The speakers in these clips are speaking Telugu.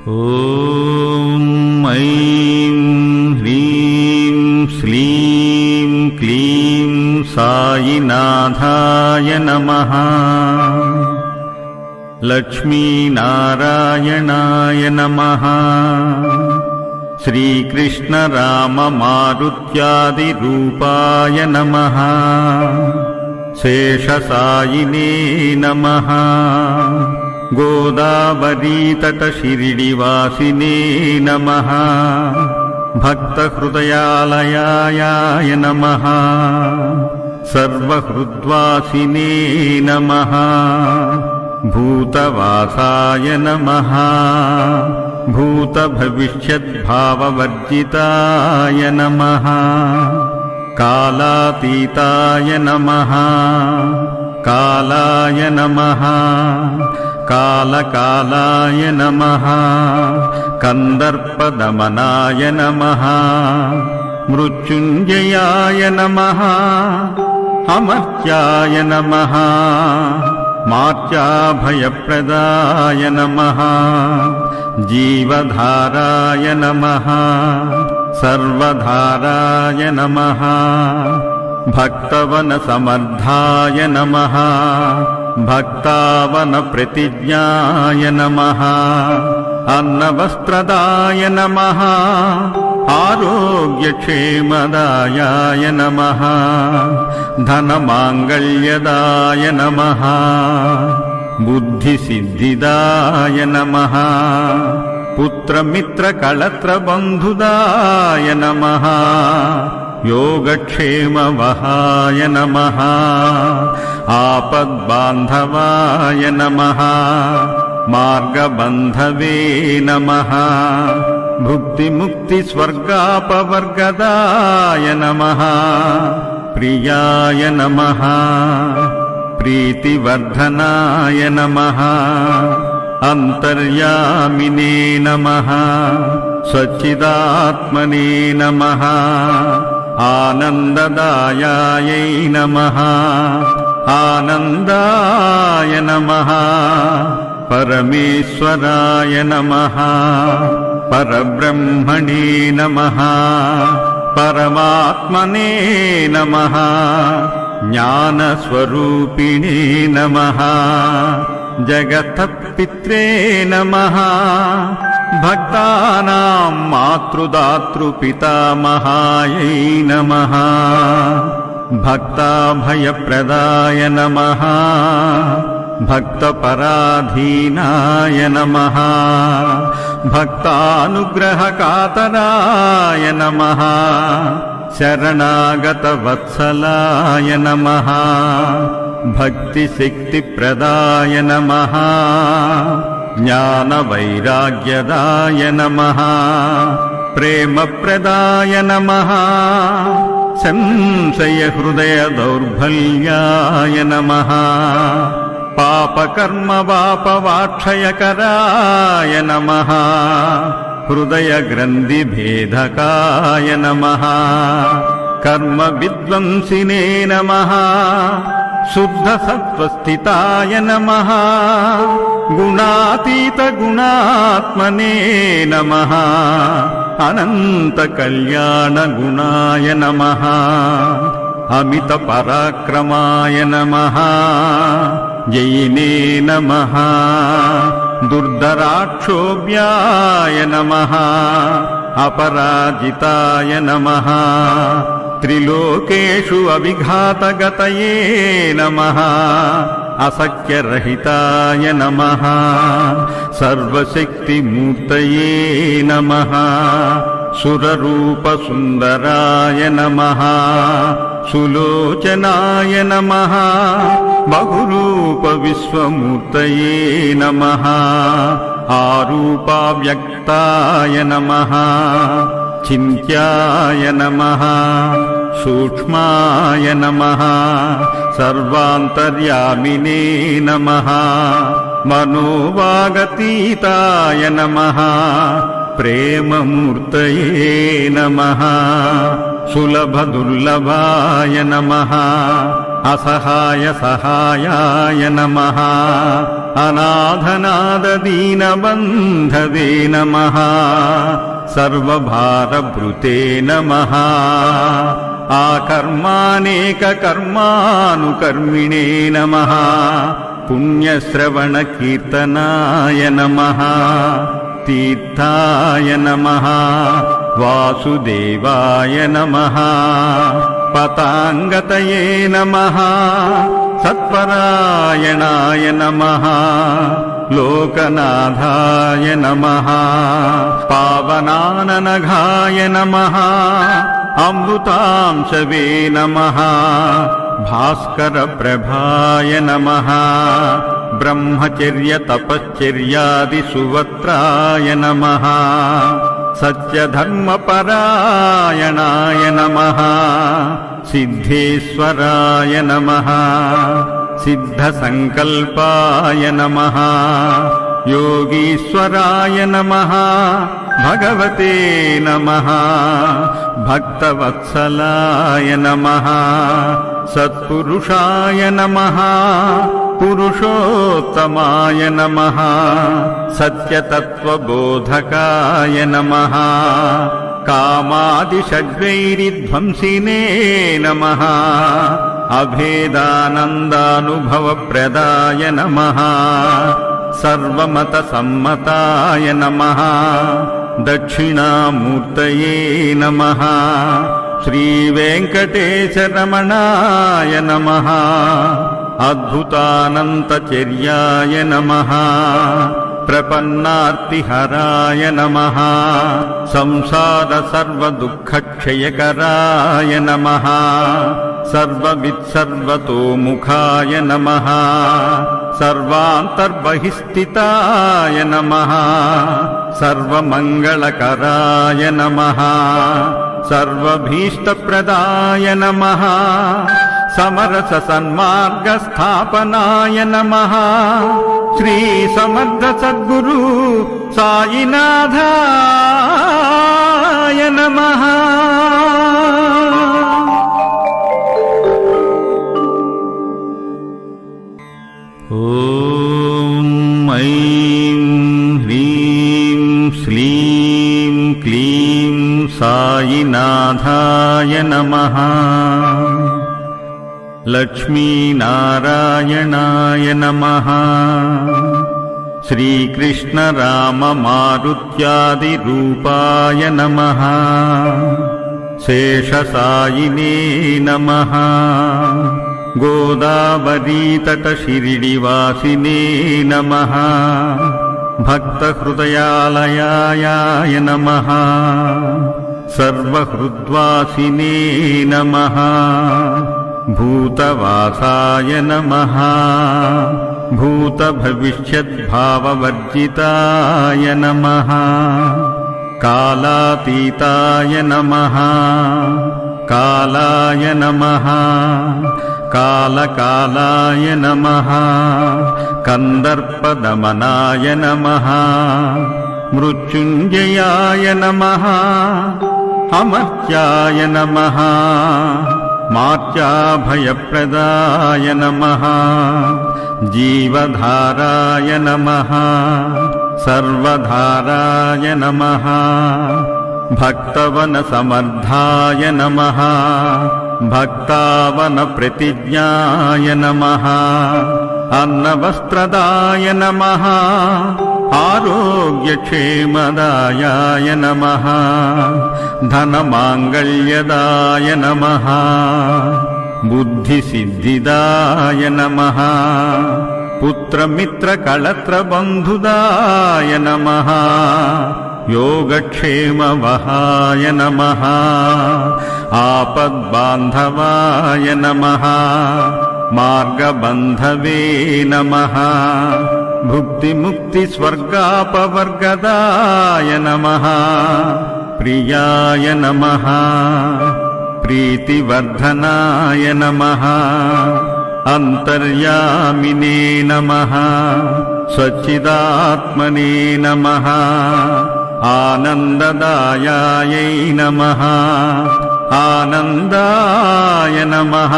ॐ ऐं ह्रीं श्रीं क्लीं साईनाथाय नमः। लक्ष्मीनारायणाय नमः। श्रीकृष्णराममारुत्यादिरूपाय नमः। शेषसायिने नमः। गोदावरीतटशिरिडिवासिने नमः। भक्तहृदयालयाय नमः। सर्वहृद्वासिने नमः। भूतवासाय नमः। भूतभविष्यद्भाववर्जिताय नमः। कालातीताय नमः। कालाय नमः। कालकालाय नमः। कन्दर्पदमनाय नमः। मृत्युञ्जयाय नमः। अमर्त्याय नमः। मार्त्याभयप्रदाय नमः। जीवधाराय नमः। सर्वधाराय नमः। भक्तवनसमर्थाय नमः। भक्तावनप्रतिज्ञाय नमः। अन्नवस्त्रदाय नमः। आरोग्यक्षेमदायाय नमः। धनमाङ्गल्यदाय नमः। बुद्धिसिद्धिदाय नमः। पुत्रमित्रकलत्रबन्धुदाय नमः। योगक्षेमवहाय नमः। आपद्बान्धवाय नमः। मार्गबन्धवे नमः। भुक्तिमुक्तिस्वर्गापवर्गदाय नमः। प्रियाय नमः। प्रीतिवर्धनाय नमः। अन्तर्यामिने नमः। सच्चिदात्मने नमः। आनन्ददायायै नमः। आनन्दाय नमः। परमेश्वराय नमः। परब्रह्मणे नमः। परमात्मने नमः। ज्ञानस्वरूपिणे नमः। जगत्पित्रे नमः। भक्तानां मातृदातृपितामहायै नमः। भक्ताभयप्रदाय नमः। भक्तपराधीनाय नमः। भक्तानुग्रहकातराय नमः। शरणागतवत्सलाय नमः। भक्तिशक्तिप्रदाय नमः। ज्ञानवैराग्यदाय नमः। प्रेमप्रदाय नमः। संशयहृदयदौर्बल्याय नमः। पापकर्मवापवाक्षयकराय नमः। हृदयग्रन्थिभेदकाय नमः। कर्मविद्वंसिने नमः। शुद्धसत्त्वस्थिताय नमः। गुणातीतगुणात्मने नमः। अनन्तकल्याणगुणाय नमः। अमितपराक्रमाय नमः। जयिने नमः। दुर्धराक्षोभ्याय नमः। अपराजिताय नमः। त्रिलोकेषु अविघातगतये नमः। असख्यरहिताय नमः। सर्वशक्तिमूर्तये नमः। सुररूपसुन्दराय नमः। सुलोचनाय नमः। बहुरूपविश्वमूर्तये नमः। आरूपाव्यक्ताय नमः। चिन्त्याय नमः। सूक्ष्माय नमः। सर्वान्तर्यामिने नमः। मनोवागतीताय नमः। प्रेममूर्तये नमः। सुलभदुर्लभाय नमः। असहाय सहायाय नमः। అనాథనాద దీనబంధవే నమః సర్వభారభృతే నమః ఆకర్మానేక కర్మానుకర్మిణే నమః పుణ్యశ్రవణ కీర్తనాయ నమః తీర్థాయ నమః వాసుదేవాయ నమః పతాంగతయే నమః సత్పరాయణాయ నమః లోకనాథాయ నమః పావనాననఘాయ నమః అమృతాంశవే నమః భాస్కర ప్రభాయ నమః బ్రహ్మచర్య తపశ్చర్యాది సువత్రాయ నమః సత్యధర్మపరాయణాయ నమః సిద్ధేశ్వరాయ నమః సిద్ధసంకల్పాయ నమః యోగీశ్వరాయ నమః భగవతే నమః భక్తవత్సలాయ నమః సత్పురుషాయ నమః పురుషోత్తమాయ నమః సత్యతత్వబోధకాయ నమః కామాదిషడ్వైరిధ్వంసినే నమః అభేదానందానుభవప్రదాయ నమః సర్వమతసమ్మతాయ నమః దక్షిణామూర్తయే నమః శ్రీవేంకటేశరమణాయ నమః అద్భుతానంతచర్యాయ నమః ప్రపన్నార్తిహరాయ నమః సంసార సర్వదుఃఖక్షయకరాయ నమః సర్వవిత్సర్వతోముఖాయ నమః సర్వాంతర్బహిస్థితాయ నమః సర్వమంగళకరాయ నమః సర్వభీష్టప్రదాయ నమః సమరస సన్మార్గస్థాపనాయ నమః శ్రీ సమర్థ సద్గురు సాయినాథాయ నమః. ఓం ఐం హ్రీం శ్రీం క్లీం సాయినాథాయ నమః. లక్ష్మీనారాయణాయ నమః. శ్రీకృష్ణరామమారుత్యాదిరూపాయ నమః. శేషసాయినే నమః. గోదావరీతటశిరిడివాసినే నమః. భక్తహృదయాలయాయ నమః. సర్వహృద్వాసినే నమః. భూతవాసాయ నమః. భూతభవిష్యద్భావవర్జితాయ నమః. కాలాతీతాయ నమః. కాలాయ నమః. కాలకాలాయ నమః. కందర్పదమనాయ నమః. మృత్యుంజయాయ నమః. అమర్త్యాయ నమః. మార్త్యాభయప్రదాయ నమః. జీవధారాయ నమః. సర్వధారాయ నమః. భక్తవన సమర్థాయ నమః. భక్తావన ప్రతిజ్ఞాయ నమః. అన్నవస్త్రదాయ నమః. ఆరోగ్యక్షేమదాయాయ నమః. ధనమాంగళ్యదాయ నమః. బుద్ధిసిద్ధిదాయ నమః. పుత్రమిత్రకళత్రబంధుదాయ నమః. యోగక్షేమవహాయ నమః. ఆపద్బాంధవాయ నమః. మార్గబంధవే నమః. భుక్తిముక్తిస్వర్గాపవర్గదాయ నమః. ప్రియాయ నమః. ప్రీతివర్ధనాయ నమః. అంతర్యామినే నమః. సచ్చిదాత్మనే నమః. ఆనందదాయాయై నమః. ఆనందాయ నమః.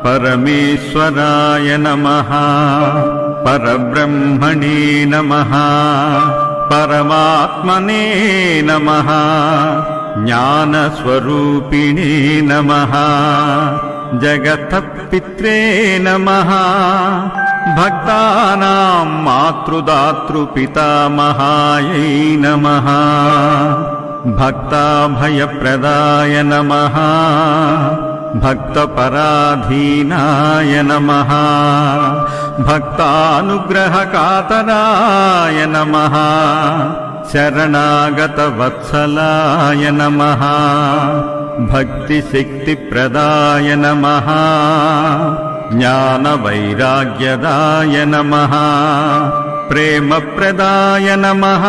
పరమేశ్వరాయ నమః. పరబ్రహ్మణే నమః పరమాత్మనే నమః జ్ఞానస్వరూపిణే నమః జగతః పిత్రే నమః భక్తానాం మాతృదాతృపితామహాయై నమః భక్తాభయప్రదాయ నమః భక్తపరాధీనాయ నమః భక్తానుగ్రహకాతరాయ నమః శరణాగతవత్సలాయ నమః భక్తిశక్తిప్రదాయ నమః జ్ఞానవైరాగ్యదాయ నమః ప్రేమప్రదాయ నమః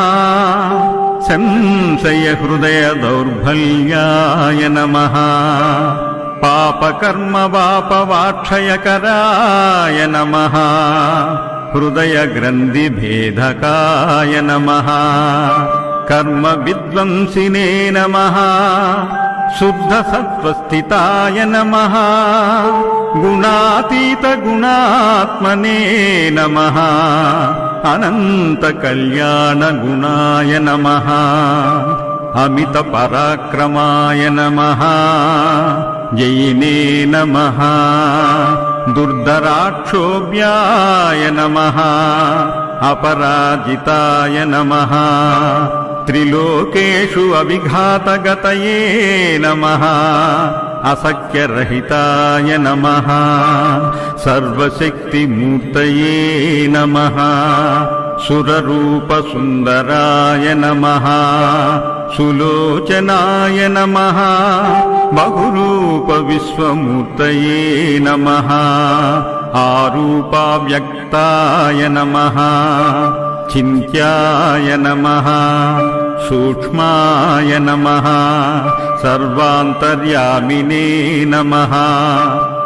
సంశయహృదయదౌర్బల్యాయ నమః పాపకర్మవాపవాక్షయకరాయ నమః హృదయగ్రంథిభేదకాయ నమః కర్మవిద్వంసినే నమః శుద్ధసత్వస్థితాయ నమః గుణాతీతగుణాత్మనే నమః అనంతకళ్యాణగుణాయ నమః అమితపరాక్రమాయ నమః జైనే నమః దుర్ధరాక్షోభ్యాయ నమః అపరాజితాయ నమః త్రిలోకేషు అవిఘాతగతయే నమః అసఖ్యరహితాయ నమః సర్వశక్తిమూర్తయే నమః సురరూపసుందరాయ నమః సులోచనాయ నమః బహురూపవిశ్వమూర్తయే నమః ఆరూపావ్యక్తాయ నమః చింత్యాయ నమః సూక్ష్మాయ నమః సర్వాంతర్యామినే నమః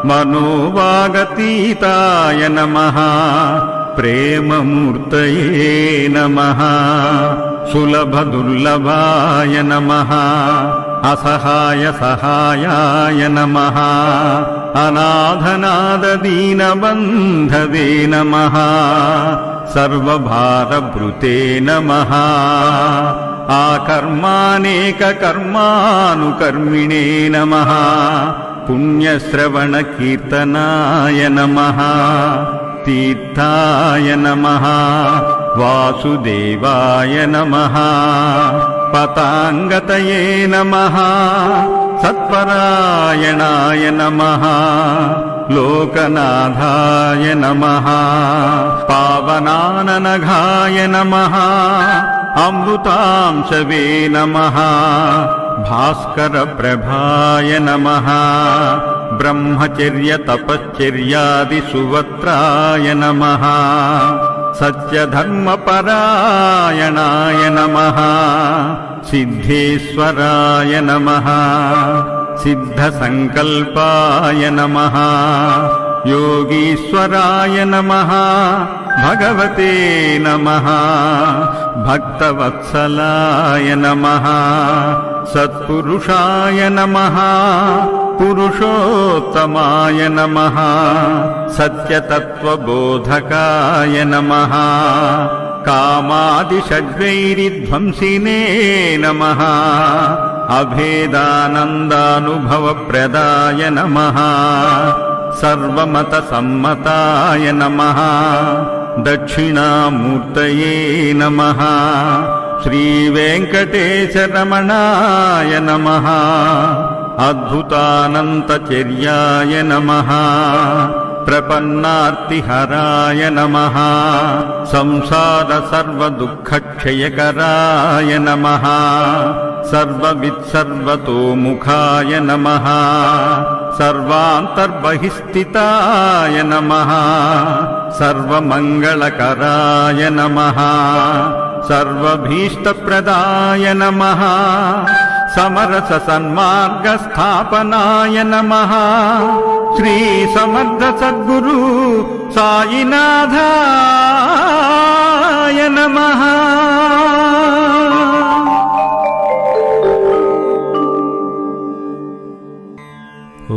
మనోవాగతీతాయ నమః ప్రేమమూర్తయే నమః సులభదుర్లభాయ నమః అసహాయ సహాయాయ నమః అనాథనాదదీనబంధవే నమః సర్వభారభృతే నమః ఆకర్మానేకకర్మానుకర్మిణే నమః పుణ్యశ్రవణకీర్తనాయ నమః తీర్థాయ నమః వాసుదేవాయ నమః పతాంగతయే నమః సత్పరాయణాయ నమః లోకనాథాయ నమః పావనాననఘాయ నమః అమృతాంశవే నమః భాస్కరప్రభాయ నమః బ్రహ్మచర్య తపశ్చర్యాది సువత్రాయ నమః సత్యధర్మపరాయణాయ నమః సిద్ధేశ్వరాయ నమః సిద్ధసంకల్పాయ నమః యోగీశ్వరాయ నమః భగవతే నమః భక్తవత్సలాయ నమః సత్పురుషాయ నమః పురుషోత్తమాయ నమః సత్యతత్వబోధకాయ నమః కామాదిషడ్వైరిధ్వంసినే నమః అభేదానందానుభవప్రదాయ నమః సర్వమతసమ్మతాయ నమః దక్షిణామూర్తయే నమః శ్రీవేంకటేశరమణాయ నమః అద్భుతానంతచర్యాయ నమః ప్రపన్నార్తిహరాయ నమః సంసార సర్వదుఃఖక్షయకరాయ నమః సర్వవిత్సర్వతోముఖాయ నమః సర్వాంతర్బహిస్థితాయ నమః సర్వమంగళకరాయ నమః సర్వభీష్టప్రదాయ నమః సమరస సన్మార్గస్థాపనాయ నమః శ్రీ సమర్థ సద్గురు సాయినాథాయ నమః.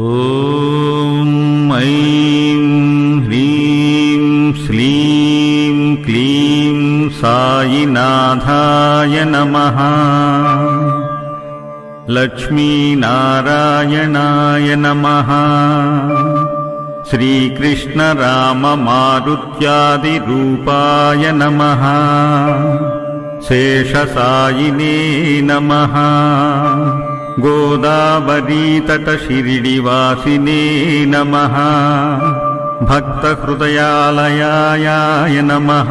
ఓం ఐం హ్రీం శ్రీం శ్రీనాథాయ నమః లక్ష్మీనారాయణాయ నమః శ్రీకృష్ణ రామ మారుత్యాది రూపాయ నమః శేషసాయినే నమః గోదావరీతట షిరిడివాసినే నమః భక్తహృదయాలయాయ నమః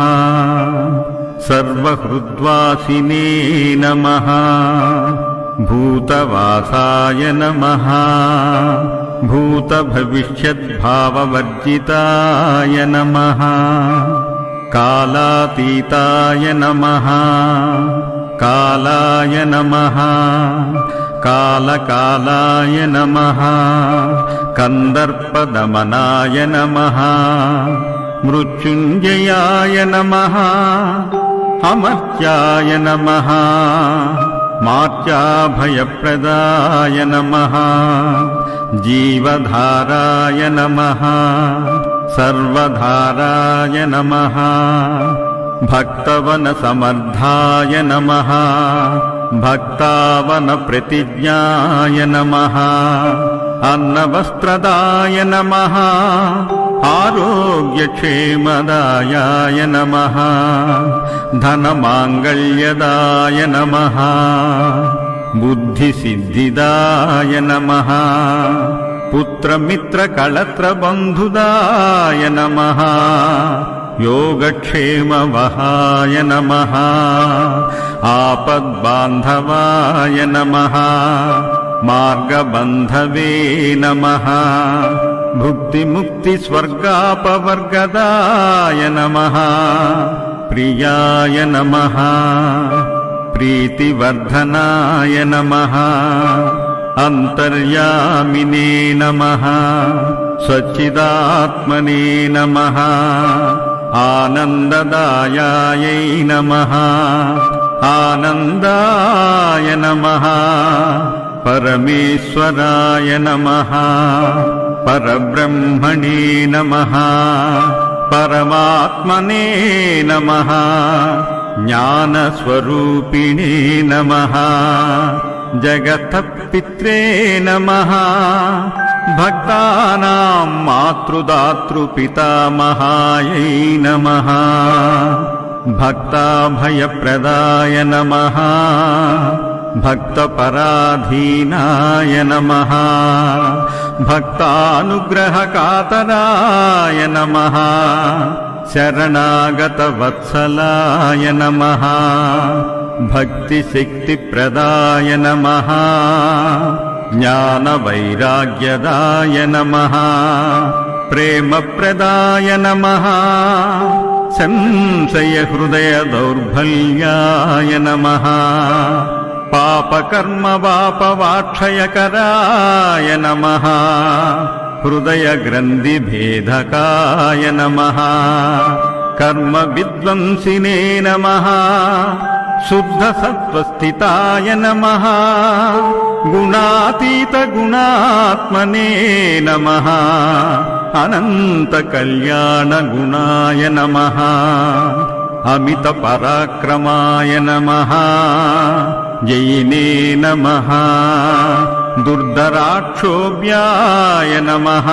సర్వహృద్వాసినే నమః భూతవాసాయ నమః భూతభవిష్యద్భావవర్జితాయ నమః కాలాతీతాయ నమః కాలాయ నమః కాలకాలాయ నమః కందర్పదమనాయ నమః మృత్యుంజయాయ నమః అమర్త్యాయ నమః మార్త్యాభయప్రదాయ నమః జీవధారాయ నమః సర్వధారాయ నమః భక్తవన సమర్థాయ నమః భక్తావన ప్రతిజ్ఞాయ నమః అన్నవస్త్రదాయ నమః ఆరోగ్యక్షేమదాయాయ నమః ధనమాంగళ్యదాయ నమః బుద్ధిసిద్ధిదాయ నమః పుత్రమిత్రకళత్రబంధుదాయ నమః యోగక్షేమవహాయ నమః ఆపద్బాంధవాయ నమః మార్గబంధవే నమః భుక్తిముక్తిస్వర్గాపవర్గదాయ నమః ప్రియాయ నమః ప్రీతివర్ధనాయ నమః అంతర్యామినే నమః సచ్చిదాత్మనే నమః ఆనందదాయాయై నమః ఆనందాయ నమః పరమేశ్వరాయ నమః పరబ్రహ్మణే నమః పరమాత్మనే నమః జ్ఞానస్వరూపిణే నమః జగతపిత్రే నమః భక్తానాం మాతృదాతృపితామహాయై నమః భక్తాభయప్రదాయ నమః భక్తపరాధీనాయ నమః భక్తానుగ్రహకాతరాయ నమః శరణాగతవత్సలాయ నమః భక్తిశక్తిప్రదాయ నమః జ్ఞానవైరాగ్యదాయ నమః ప్రేమప్రదాయ నమః సంశయహృదయదౌర్బల్యాయ నమః పాపకర్మవాపవాక్షయకరాయ నమః హృదయగ్రంథిభేదకాయ నమః కర్మవిద్వంసినే నమః శుద్ధసత్వస్థితాయ నమః గుణాతీతగుణాత్మనే నమః అనంతకల్యాణగుణాయ నమః అమితపరాక్రమాయ నమః జయినే నమః దుర్ధరాక్షోభ్యాయ నమః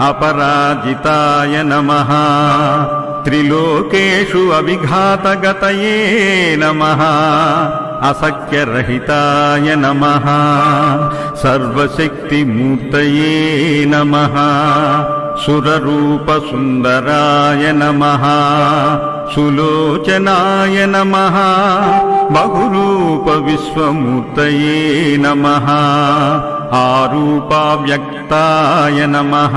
అపరాజితాయ నమః త్రిలోకేషు అవిఘాతగతయే నమః అసఖ్యరహితాయ నమః సర్వశక్తిమూర్తయే నమః సురరూపసుందరాయ నమః సులోచనాయ నమః బహురూపవిశ్వమూర్తయే నమః ఆరూపావ్యక్తాయ నమః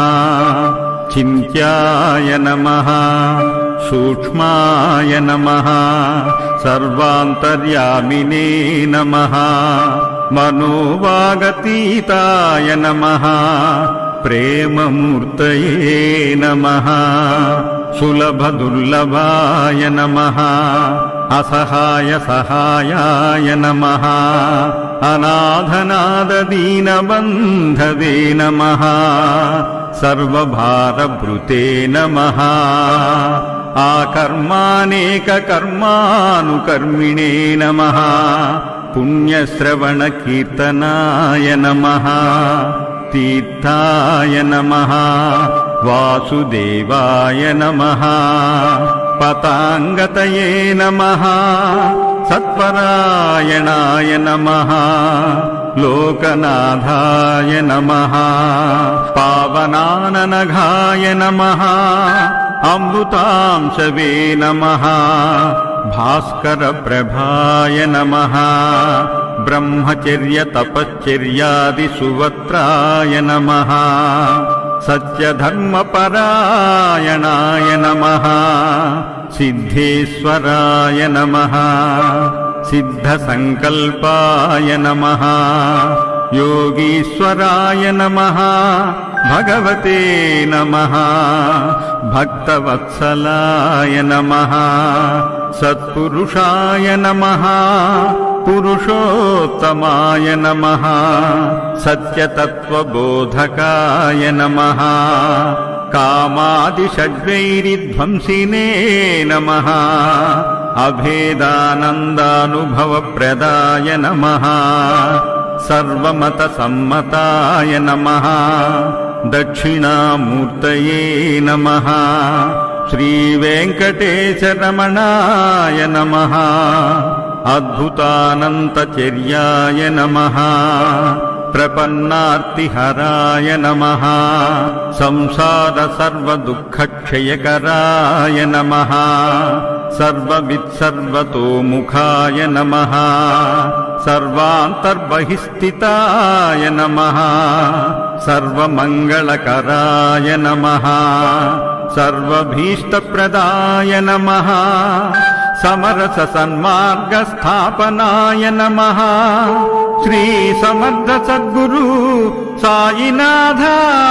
చింత్యాయ నమః సూక్ష్మాయ నమః సర్వాంతర్యామినే నమః మనోవాగతీతాయ నమః ప్రేమమూర్తయే నమః సులభదుర్లభాయ నమః అసహాయ సహాయాయ నమః అనాథనాదదీనబంధవే నమః సర్వభారభృతే నమః ఆకర్మానేకకర్మానుకర్మిణే నమః పుణ్యశ్రవణకీర్తనాయ నమః తీర్థాయ నమః వాసుదేవాయ నమః పతాంగతయే నమః సత్పరాయణాయ నమః లోకనాథాయ నమః పావనాననఘాయ నమః అమృతాంశవే నమః భాస్కర ప్రభాయ నమః బ్రహ్మచర్య తపశ్చర్యాది సువత్రాయ నమః సత్యధర్మపరాయణాయ నమః సిద్ధేశ్వరాయ నమః సిద్ధసంకల్పాయ నమః యోగీశ్వరాయ నమః భగవతే నమః భక్తవత్సలాయ నమః సత్పురుషాయ నమః పురుషోత్తమాయ నమః సత్యతత్వబోధకాయ నమః కామాదిషడ్వైరిధ్వంసినే నమః అభేదానందానుభవప్రదాయ నమః సర్వమతసమ్మతాయ నమః దక్షిణామూర్తయే నమః శ్రీవేంకటేశరమణాయ నమః అద్భుతానంతచర్యాయ నమః ప్రపన్నార్తిహరాయ నమః సంసార సర్వదుఃఖక్షయకరాయ నమః సర్వవిత్సర్వతోముఖాయ నమః సర్వాంతర్బహిస్థితాయ నమః సర్వమంగళకరాయ నమః సర్వభీష్టప్రదాయ నమః సమరస సన్మార్గస్థాపనాయ నమః శ్రీ సమర్థ సద్గురు సాయినాథాయ